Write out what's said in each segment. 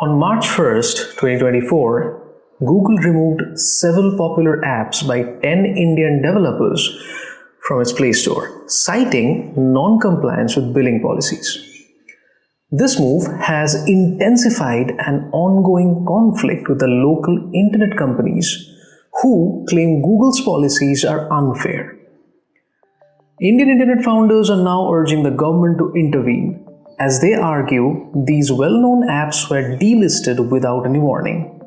On March 1st, 2024, Google removed several popular apps by 10 Indian developers from its Play Store, citing non-compliance with billing policies. This move has intensified an ongoing conflict with the local internet companies who claim Google's policies are unfair. Indian internet founders are now urging the government to intervene, as they argue these well-known apps were delisted without any warning.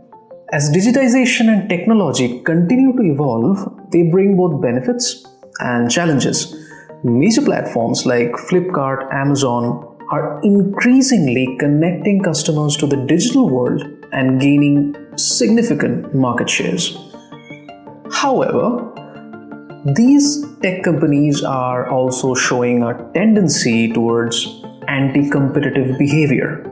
As digitization and technology continue to evolve, they bring both benefits and challenges. Major platforms like Flipkart, Amazon are increasingly connecting customers to the digital world and gaining significant market shares. However, these tech companies are also showing a tendency towards anti-competitive behavior.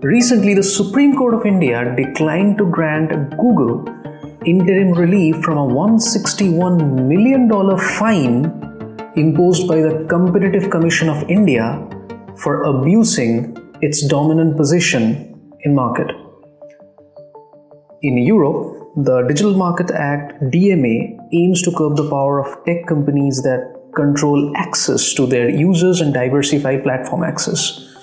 Recently, the Supreme Court of India declined to grant Google interim relief from a $161 million fine imposed by the Competitive Commission of India for abusing its dominant position in market. In Europe, the Digital Market Act (DMA) aims to curb the power of tech companies that control access to their users and diversify platform access.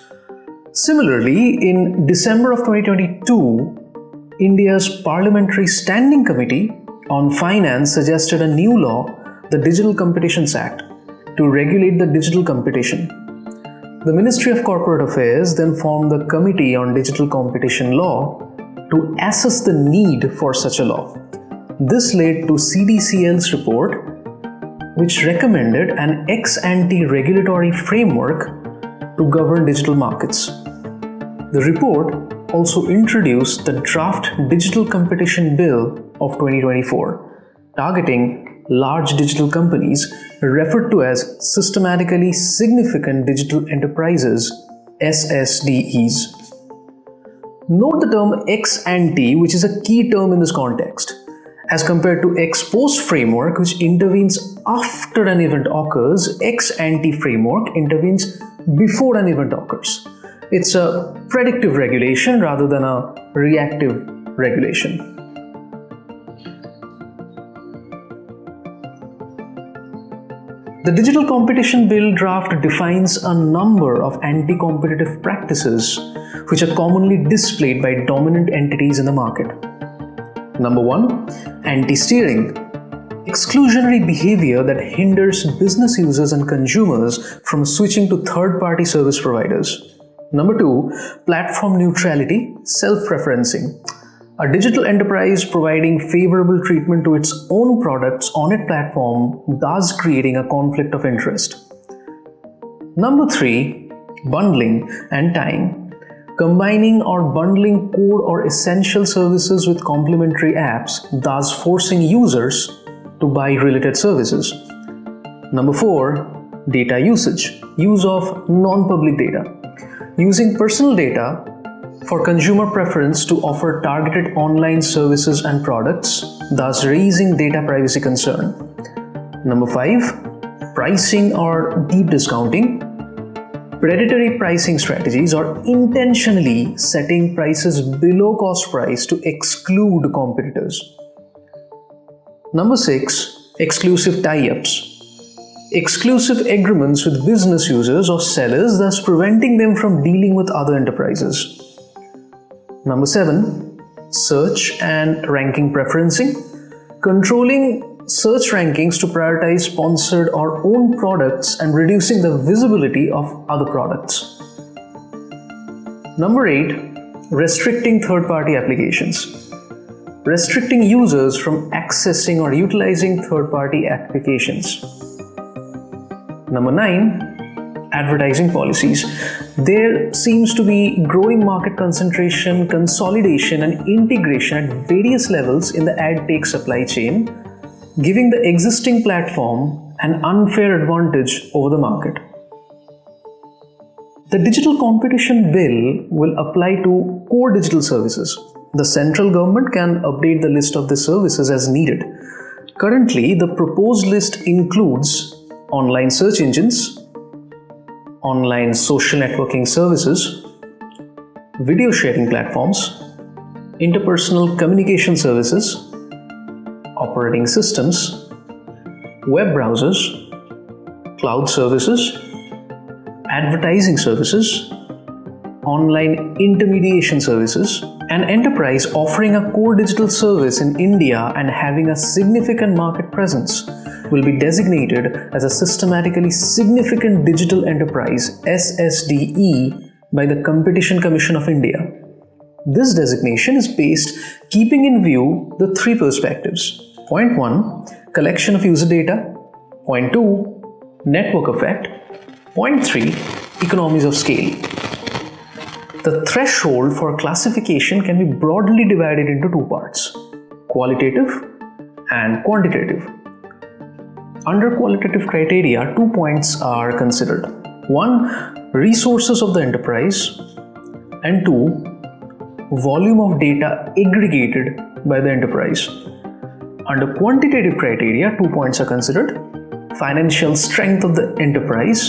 Similarly, in December of 2022, India's Parliamentary Standing Committee on Finance suggested a new law, the Digital Competitions Act, to regulate the digital competition. The Ministry of Corporate Affairs then formed the Committee on Digital Competition Law to assess the need for such a law. This led to CDCL's report, which recommended an ex-ante regulatory framework to govern digital markets. The report also introduced the Draft Digital Competition Bill of 2024, targeting large digital companies referred to as Systematically Significant Digital Enterprises, SSDEs. Note the term ex-ante, which is a key term in this context, as compared to ex-post framework, which intervenes after an event occurs. Ex-ante framework intervenes before an event occurs. It's a predictive regulation rather than a reactive regulation. The Digital Competition Bill draft defines a number of anti-competitive practices which are commonly displayed by dominant entities in the market. Number 1, anti-steering. Exclusionary behavior that hinders business users and consumers from switching to third-party service providers. Number 2, platform neutrality, self-preferencing. A digital enterprise providing favorable treatment to its own products on its platform, thus creating a conflict of interest. Number 3, bundling and tying. Combining or bundling core or essential services with complementary apps, thus forcing users to buy related services. Number 4, data usage. Use of non-public data. Using personal data for consumer preference to offer targeted online services and products, thus raising data privacy concern. Number 5, pricing or deep discounting. Predatory pricing strategies or intentionally setting prices below cost price to exclude competitors. Number 6, exclusive tie-ups. Exclusive agreements with business users or sellers, thus preventing them from dealing with other enterprises. Number 7, search and ranking preferencing. Controlling search rankings to prioritize sponsored or owned products and reducing the visibility of other products. Number 8, restricting third-party applications. Restricting users from accessing or utilizing third-party applications. Number 9, advertising policies. There seems to be growing market concentration, consolidation, and integration at various levels in the ad tech supply chain, giving the existing platform an unfair advantage over the market. The Digital Competition Bill will apply to core digital services. The central government can update the list of the services as needed. Currently, the proposed list includes online search engines, online social networking services, video sharing platforms, interpersonal communication services, operating systems, web browsers, cloud services, advertising services, online intermediation services. An enterprise offering a core digital service in India and having a significant market presence will be designated as a systematically significant digital enterprise (SSDE) by the Competition Commission of India. This designation is based keeping in view the three perspectives. Point 1, collection of user data. Point 2, network effect. Point 3, economies of scale. The threshold for classification can be broadly divided into two parts: qualitative and quantitative. Under qualitative criteria, 2 points are considered. 1, resources of the enterprise, and 2, volume of data aggregated by the enterprise. Under quantitative criteria, 2 points are considered: financial strength of the enterprise,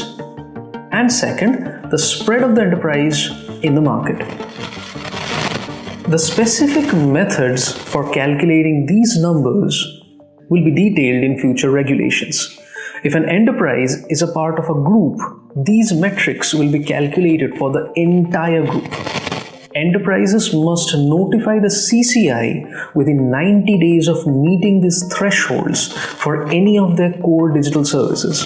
and second, the spread of the enterprise in the market. The specific methods for calculating these numbers will be detailed in future regulations. If an enterprise is a part of a group, these metrics will be calculated for the entire group. Enterprises must notify the CCI within 90 days of meeting these thresholds for any of their core digital services.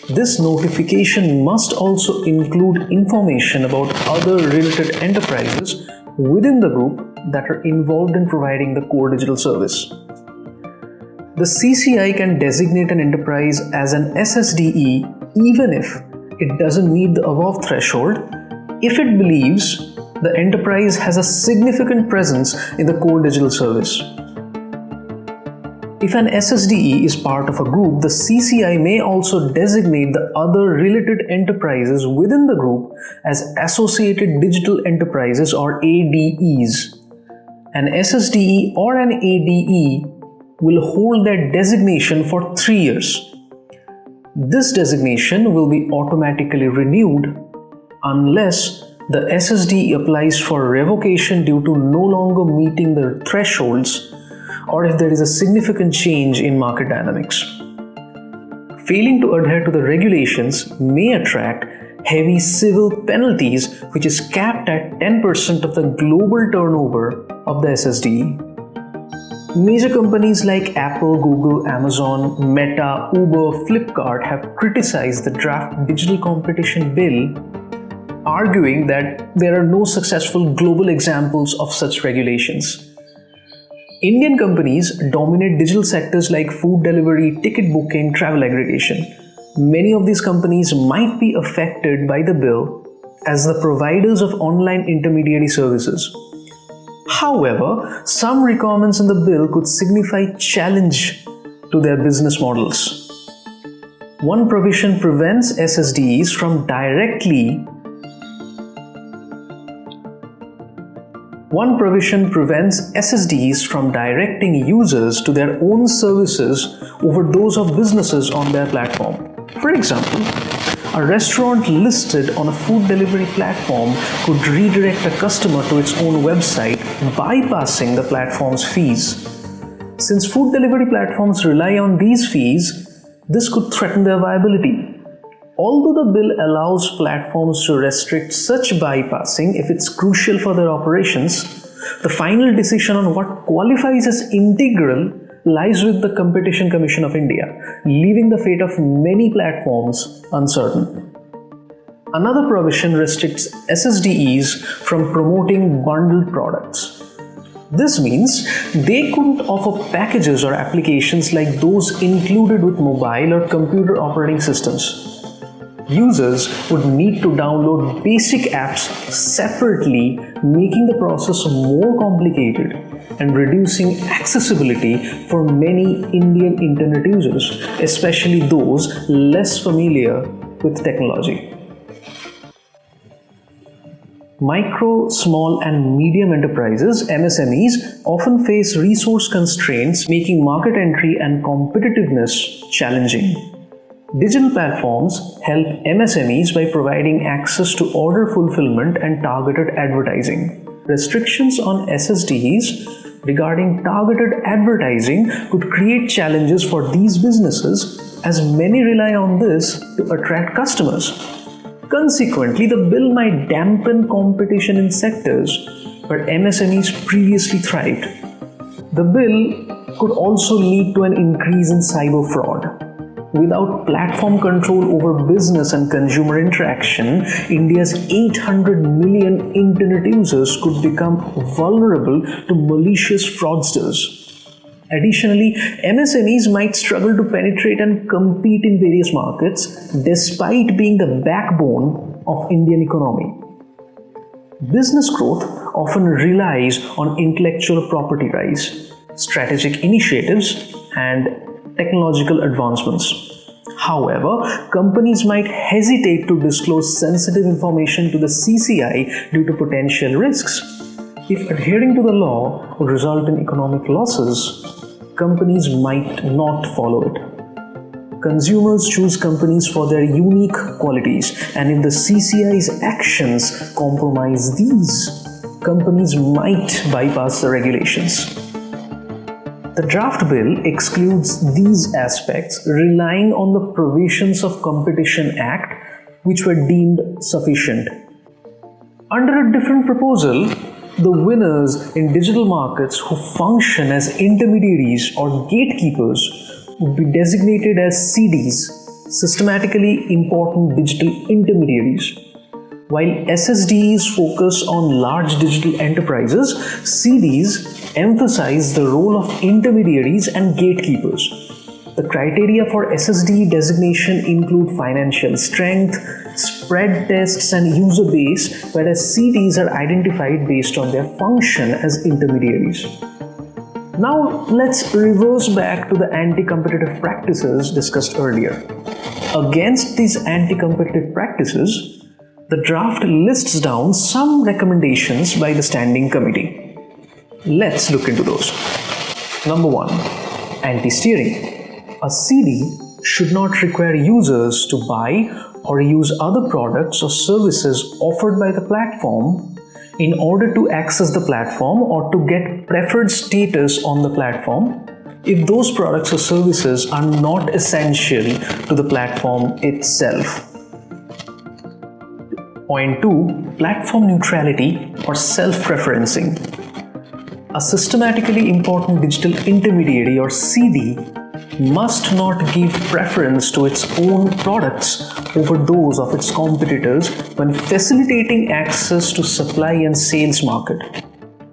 This notification must also include information about other related enterprises within the group that are involved in providing the core digital service. The CCI can designate an enterprise as an SSDE even if it doesn't meet the above threshold if it believes the enterprise has a significant presence in the core digital service. If an SSDE is part of a group, the CCI may also designate the other related enterprises within the group as Associated Digital Enterprises or ADEs. An SSDE or an ADE will hold that designation for 3 years. This designation will be automatically renewed unless the SSDE applies for revocation due to no longer meeting the thresholds or if there is a significant change in market dynamics. Failing to adhere to the regulations may attract heavy civil penalties, which is capped at 10% of the global turnover of the SSDE. Major companies like Apple, Google, Amazon, Meta, Uber, Flipkart have criticized the draft Digital Competition Bill, arguing that there are no successful global examples of such regulations. Indian companies dominate digital sectors like food delivery, ticket booking, travel aggregation. Many of these companies might be affected by the bill as the providers of online intermediary services. However, some requirements in the bill could signify challenge to their business models. One provision prevents SSDEs from directing users to their own services over those of businesses on their platform. For example, a restaurant listed on a food delivery platform could redirect a customer to its own website, bypassing the platform's fees. Since food delivery platforms rely on these fees, this could threaten their viability. Although the bill allows platforms to restrict such bypassing if it's crucial for their operations, the final decision on what qualifies as integral lies with the Competition Commission of India, leaving the fate of many platforms uncertain. Another provision restricts SSDEs from promoting bundled products. This means they couldn't offer packages or applications like those included with mobile or computer operating systems. Users would need to download basic apps separately, making the process more complicated and reducing accessibility for many Indian internet users, especially those less familiar with technology. Micro, small and medium enterprises, MSMEs, often face resource constraints, making market entry and competitiveness challenging. Digital platforms help MSMEs by providing access to order fulfillment and targeted advertising. Restrictions on SSDs regarding targeted advertising could create challenges for these businesses, as many rely on this to attract customers. Consequently, the bill might dampen competition in sectors where MSMEs previously thrived. The bill could also lead to an increase in cyber fraud. Without platform control over business and consumer interaction, India's 800 million internet users could become vulnerable to malicious fraudsters. Additionally, MSMEs might struggle to penetrate and compete in various markets despite being the backbone of Indian economy. Business growth often relies on intellectual property rights, strategic initiatives, and technological advancements. However, companies might hesitate to disclose sensitive information to the CCI due to potential risks. If adhering to the law would result in economic losses, companies might not follow it. Consumers choose companies for their unique qualities, and if the CCI's actions compromise these, companies might bypass the regulations. The draft bill excludes these aspects, relying on the provisions of Competition Act which were deemed sufficient. Under a different proposal, the winners in digital markets who function as intermediaries or gatekeepers would be designated as CDs, systematically important digital intermediaries. While SSDs focus on large digital enterprises, CDs emphasize the role of intermediaries and gatekeepers. The criteria for SSD designation include financial strength, spread tests, and user base, whereas CDs are identified based on their function as intermediaries. Now let's reverse back to the anti-competitive practices discussed earlier. Against these anti-competitive practices, the draft lists down some recommendations by the Standing Committee. Let's look into those. Number 1. Anti-steering. A CD should not require users to buy or use other products or services offered by the platform in order to access the platform or to get preferred status on the platform if those products or services are not essential to the platform itself. Point 2. Platform neutrality or self-preferencing. A systematically important digital intermediary or CD must not give preference to its own products over those of its competitors when facilitating access to supply and sales market.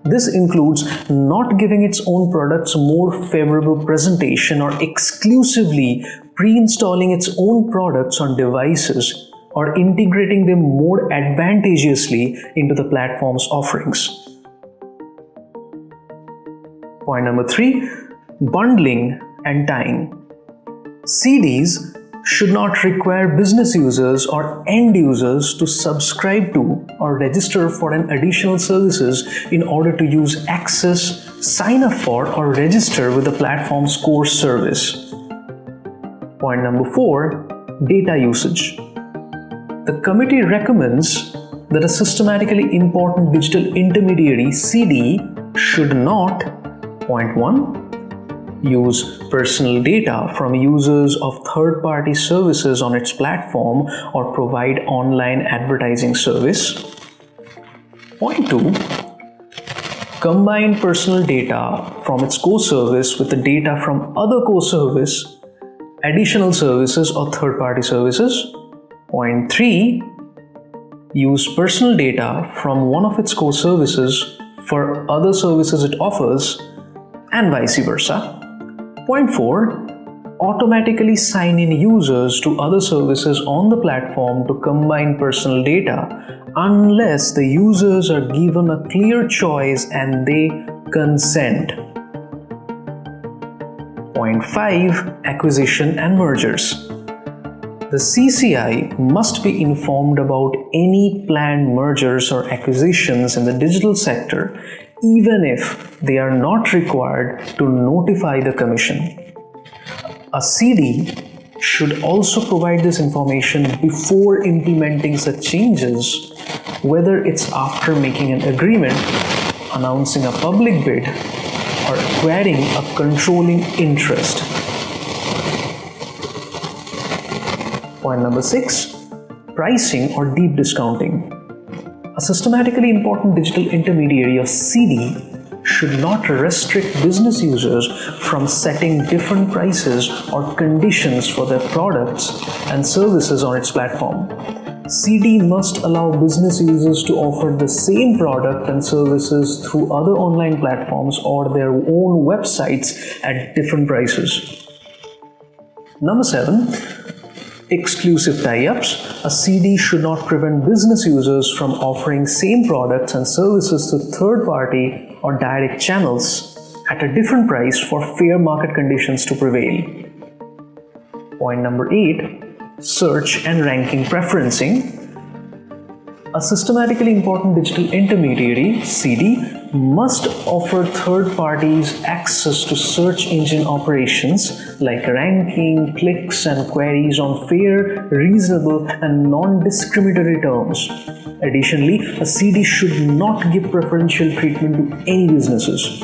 This includes not giving its own products more favorable presentation or exclusively pre-installing its own products on devices or integrating them more advantageously into the platform's offerings. Point number 3. Bundling and tying. CDs should not require business users or end users to subscribe to or register for an additional services in order to use access, sign up for, or register with the platform's core service. Point number 4. Data usage. The committee recommends that a systematically important digital intermediary CD should not, point 1, use personal data from users of third-party services on its platform or provide online advertising service. Point 2, combine personal data from its core service with the data from other core service, additional services or third-party services. Point 3, use personal data from one of its core services for other services it offers, and vice versa. Point 4, automatically sign in users to other services on the platform to combine personal data unless the users are given a clear choice and they consent. Point 5, acquisition and mergers. The CCI must be informed about any planned mergers or acquisitions in the digital sector, even if they are not required to notify the Commission. A CD should also provide this information before implementing such changes, whether it's after making an agreement, announcing a public bid, or acquiring a controlling interest. Point number 6, pricing or deep discounting. A systematically important digital intermediary or CD should not restrict business users from setting different prices or conditions for their products and services on its platform. CD must allow business users to offer the same product and services through other online platforms or their own websites at different prices. Number 7, exclusive tie-ups. A CD should not prevent business users from offering same products and services to third-party or direct channels at a different price for fair market conditions to prevail. Point number 8, search and ranking preferencing. A systematically important digital intermediary, CD, must offer third parties access to search engine operations like ranking, clicks, and queries on fair, reasonable, and non-discriminatory terms. Additionally, a CD should not give preferential treatment to any businesses.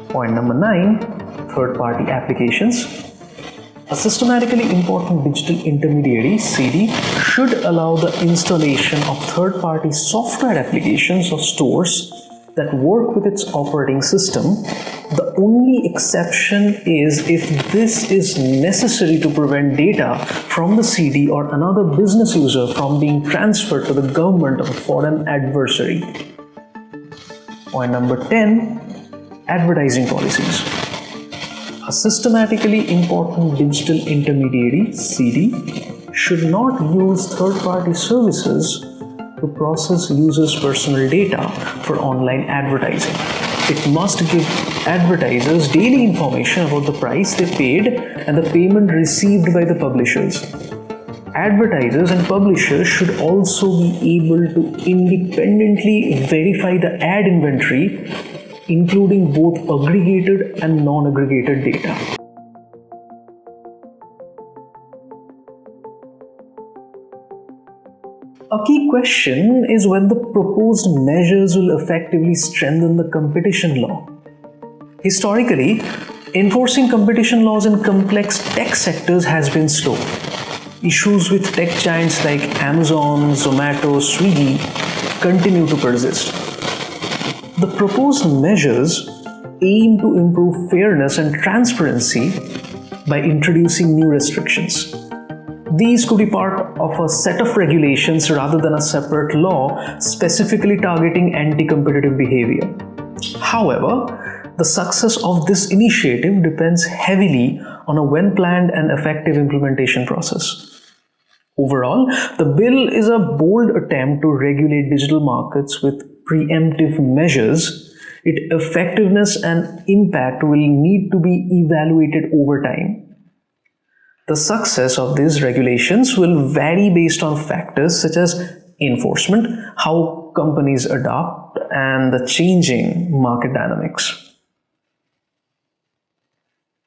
Point number 9, third-party applications. A systematically important digital intermediary, CD, should allow the installation of third-party software applications or stores that work with its operating system. The only exception is if this is necessary to prevent data from the CD or another business user from being transferred to the government of a foreign adversary. Point number 10, advertising policies. A systematically important digital intermediary, CD, should not use third-party services to process users' personal data for online advertising. It must give advertisers daily information about the price they paid and the payment received by the publishers. Advertisers and publishers should also be able to independently verify the ad inventory, including both aggregated and non-aggregated data. A key question is when the proposed measures will effectively strengthen the competition law. Historically, enforcing competition laws in complex tech sectors has been slow. Issues with tech giants like Amazon, Zomato, Swiggy continue to persist. The proposed measures aim to improve fairness and transparency by introducing new restrictions. These could be part of a set of regulations rather than a separate law specifically targeting anti-competitive behavior. However, the success of this initiative depends heavily on a well-planned and effective implementation process. Overall, the bill is a bold attempt to regulate digital markets with preemptive measures. Its effectiveness and impact will need to be evaluated over time. The success of these regulations will vary based on factors such as enforcement, how companies adopt, and the changing market dynamics.